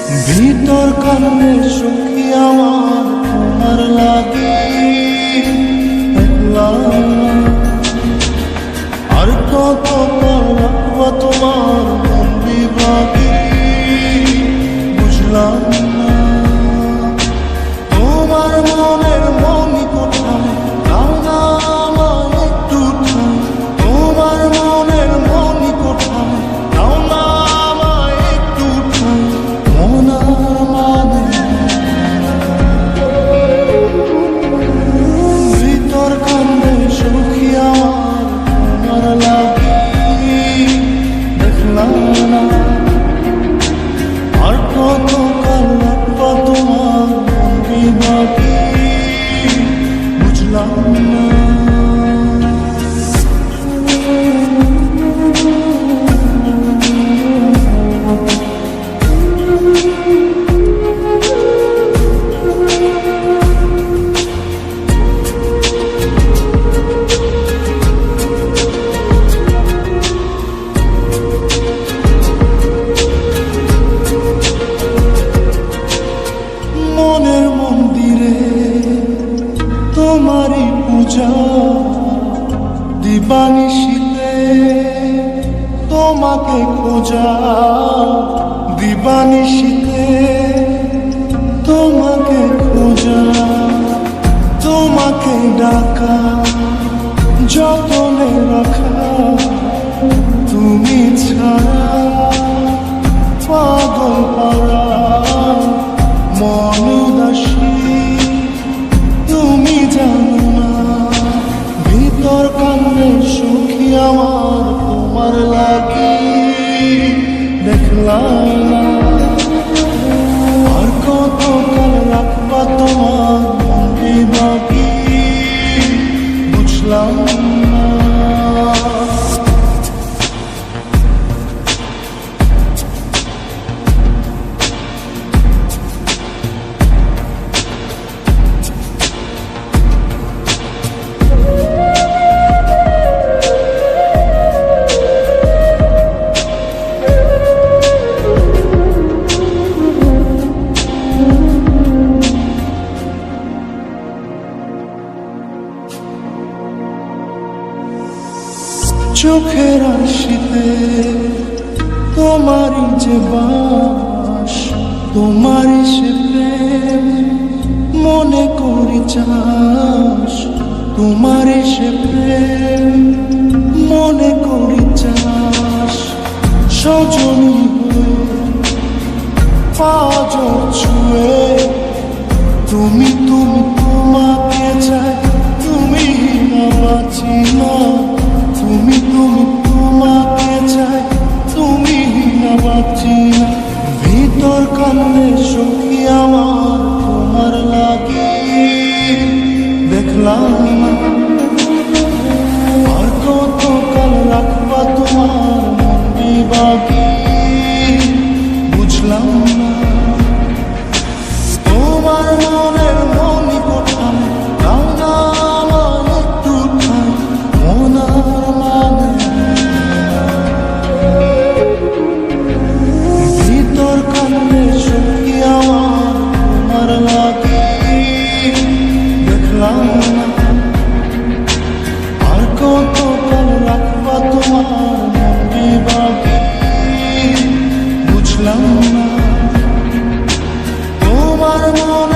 ভিতর কান্নে সখী আমার তোমার লাগি একলা, আর কত রাখবো তোমার মন বিভাগী বুঝলাম না। তোমার মনের মনি কোথায় দাও না আমায় একটু ঠাই, তোমার মনের মনি কোথায় দাও না আমায় একটু ঠাই। মনার মানে ভিতর কান্দে সখী আমার তোমার লাগি দেখলাম না, আর কত কাল রাখবো তোমার মন বিভাগী বুঝলাম না। মনের মন্দিরে তোমারই পূজা, দিবানিশীতে তোমাকে খোঁজা, দিবানিশীতে তোমাকে খোঁজা, তোমাকে ডাকা যতনে রাখা, তুমি ছাড়া পাগল পাড়া মন উদাসী তুমি জানো না। ভিতর কান্নে সখী আমার তোমার লাগি দেখলাম না, আর কত কাল রাখবা তোমার মন বিভাগী বুঝলাম না। চোখের আশিতে তোমারই যে বাস, তোমারই সে প্রেম মনে করি চাস, তোমারই সে প্রেম মনে করি চাস। সজনী হয়ে পাঁচ ছুঁয়ে তুমি তুমি তোমাকে চাই, তুমি না বাঁচি না, তুমি তুমি তোমাকে চাই, তুমি না বাঁচি না। ভিতর কান্নে সখী আমার তোমার লাগি দেখলাম না, আর কত কাল রাখবা তোমার মন বিভাগী বুঝলাম না। তোমার মনের মনি কোথায় দাও না আমায় একটু ঠাই, মনার মানে ভিতর কান্নে সখী আমার তোমার লাগি দেখলাম না, আর কত কাল রাখবা তোমার মন বিভাগী বুঝলাম না। তোমার মন